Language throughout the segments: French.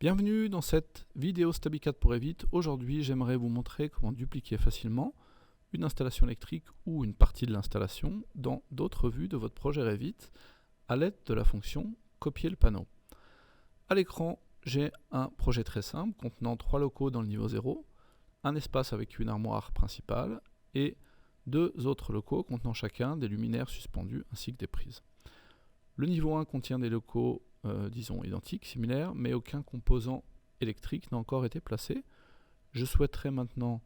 Bienvenue dans cette vidéo StabiCAD pour Revit. Aujourd'hui, j'aimerais vous montrer comment dupliquer facilement une installation électrique ou une partie de l'installation dans d'autres vues de votre projet Revit à l'aide de la fonction copier le panneau. À l'écran, j'ai un projet très simple contenant 3 locaux dans le niveau 0, un espace avec une armoire principale et 2 autres locaux contenant chacun des luminaires suspendus ainsi que des prises. Le niveau 1 contient des locaux disons identiques, similaires, mais aucun composant électrique n'a encore été placé. Je souhaiterais maintenant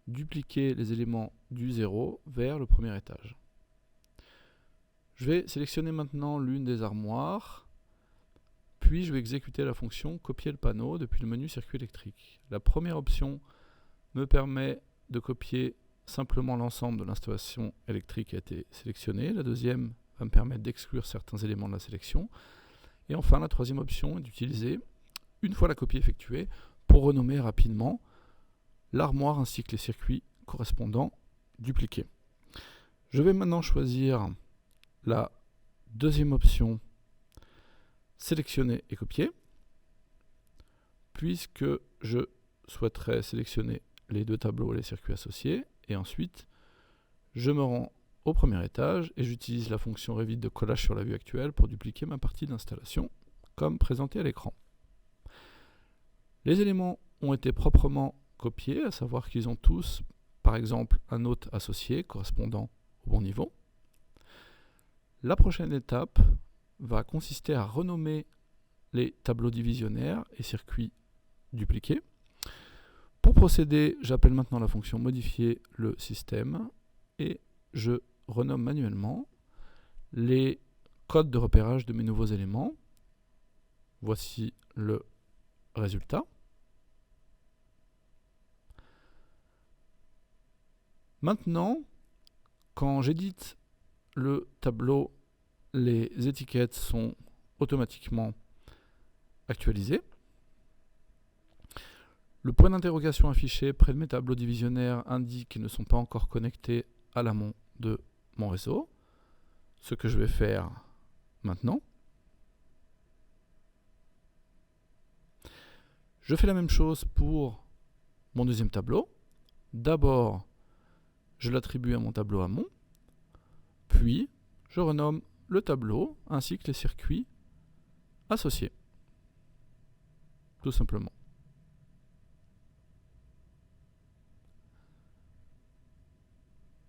dupliquer les éléments du 0 vers le premier étage. Je vais sélectionner maintenant l'une des armoires, puis je vais exécuter la fonction copier le panneau depuis le menu circuit électrique. La première option me permet de copier simplement l'ensemble de l'installation électrique qui a été sélectionnée. La deuxième va me permettre d'exclure certains éléments de la sélection. Et enfin, la troisième option est d'utiliser, une fois la copie effectuée, pour renommer rapidement l'armoire ainsi que les circuits correspondants dupliqués. Je vais maintenant choisir la deuxième option, sélectionner et copier, puisque je souhaiterais sélectionner les deux tableaux et les circuits associés, et ensuite je me rends au premier étage et j'utilise la fonction Revit de collage sur la vue actuelle pour dupliquer ma partie d'installation comme présenté à l'écran. Les éléments ont été proprement copiés, à savoir qu'ils ont tous par exemple un hôte associé correspondant au bon niveau. La prochaine étape va consister à renommer les tableaux divisionnaires et circuits dupliqués. Pour procéder, j'appelle maintenant la fonction modifier le système et je renomme manuellement les codes de repérage de mes nouveaux éléments. Voici le résultat. Maintenant, quand j'édite le tableau, les étiquettes sont automatiquement actualisées. Le point d'interrogation affiché près de mes tableaux divisionnaires indique qu'ils ne sont pas encore connectés à l'amont de mon réseau. Ce que je vais faire maintenant. Je fais la même chose pour mon deuxième tableau. D'abord, je l'attribue à mon tableau amont, puis je renomme le tableau ainsi que les circuits associés. Tout simplement.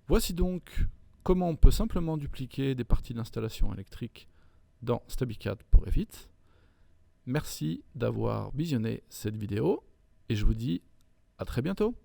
Voici donc comment on peut simplement dupliquer des parties d'installation électrique dans StabiCAD pour Revit. Merci d'avoir visionné cette vidéo et je vous dis à très bientôt.